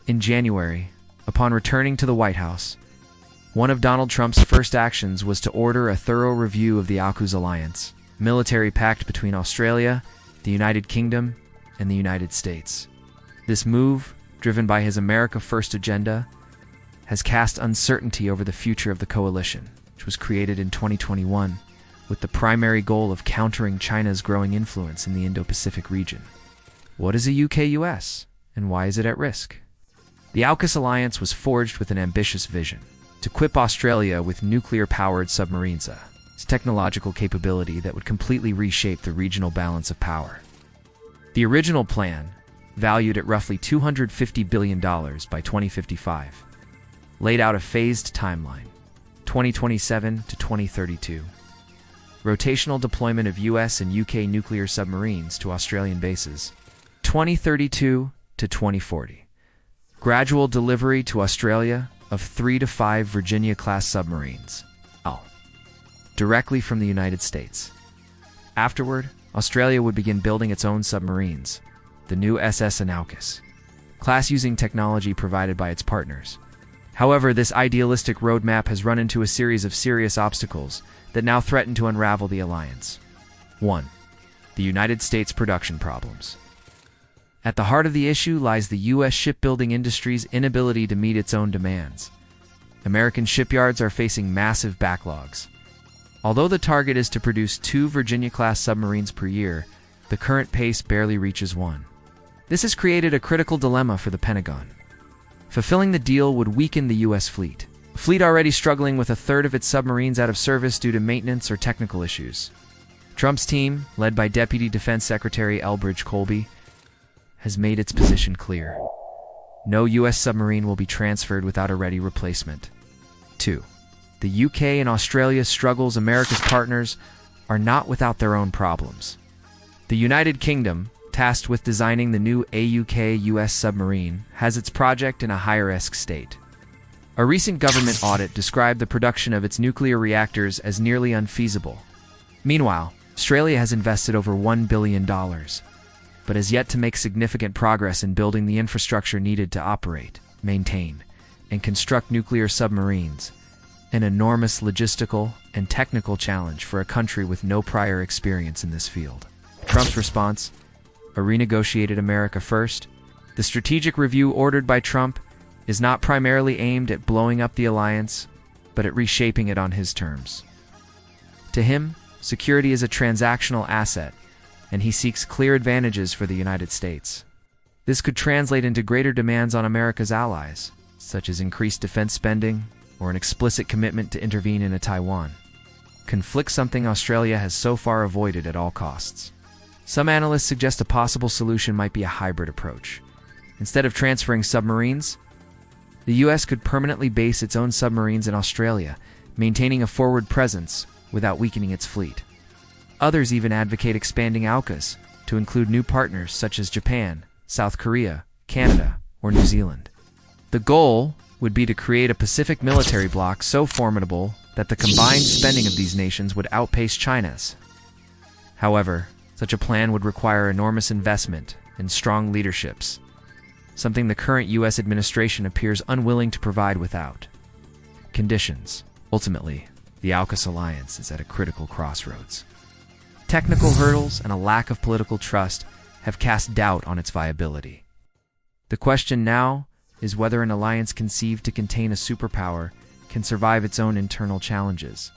In January, upon returning to the White House, one of Donald Trump's first actions was to order a thorough review of the AUKUS alliance, military pact between Australia, the United Kingdom, and the United States. This move, driven by his America First agenda, has cast uncertainty over the future of the coalition, which was created in 2021 with the primary goal of countering China's growing influence in the Indo-Pacific region. What is a UK-US, and why is it at risk? The AUKUS alliance was forged with an ambitious vision: to equip Australia with nuclear-powered submarines, a technological capability that would completely reshape the regional balance of power. The original plan, valued at roughly $250 billion by 2055, laid out a phased timeline, 2027 to 2032. Rotational deployment of US and UK nuclear submarines to Australian bases, 2032 to 2040. Gradual delivery to Australia of 3 to 5 Virginia-class submarines, directly from the United States. Afterward, Australia would begin building its own submarines, the new SS and AUKUS class, using technology provided by its partners. However, this idealistic roadmap has run into a series of serious obstacles that now threaten to unravel the alliance. 1. The United States production problems. At the heart of the issue lies the U.S. shipbuilding industry's inability to meet its own demands. American shipyards are facing massive backlogs. Although the target is to produce 2 Virginia-class submarines per year, the current pace barely reaches 1. This has created a critical dilemma for the Pentagon. Fulfilling the deal would weaken the U.S. fleet, a fleet already struggling with a third of its submarines out of service due to maintenance or technical issues. Trump's team, led by Deputy Defense Secretary Elbridge Colby, has made its position clear. No U.S. submarine will be transferred without a ready replacement. 2. The UK and Australia's struggles. America's partners are not without their own problems. The United Kingdom, tasked with designing the new AUKUS submarine, has its project in a high-risk state. A recent government audit described the production of its nuclear reactors as nearly unfeasible. Meanwhile, Australia has invested over $1 billion, but has yet to make significant progress in building the infrastructure needed to operate, maintain, and construct nuclear submarines, an enormous logistical and technical challenge for a country with no prior experience in this field. Trump's response: a renegotiated America First. The strategic review ordered by Trump is not primarily aimed at blowing up the alliance, but at reshaping it on his terms. To him, security is a transactional asset, and he seeks clear advantages for the United States. This could translate into greater demands on America's allies, such as increased defense spending or an explicit commitment to intervene in Taiwan conflict, something Australia has so far avoided at all costs. Some analysts suggest a possible solution might be a hybrid approach. Instead of transferring submarines, the U.S. could permanently base its own submarines in Australia, maintaining a forward presence without weakening its fleet. Others even advocate expanding AUKUS to include new partners such as Japan, South Korea, Canada, or New Zealand. The goal would be to create a Pacific military bloc so formidable that the combined spending of these nations would outpace China's. However, such a plan would require enormous investment and strong leaderships, something the current U.S. administration appears unwilling to provide without conditions. Ultimately, the AUKUS alliance is at a critical crossroads. Technical hurdles and a lack of political trust have cast doubt on its viability. The question now is whether an alliance conceived to contain a superpower can survive its own internal challenges.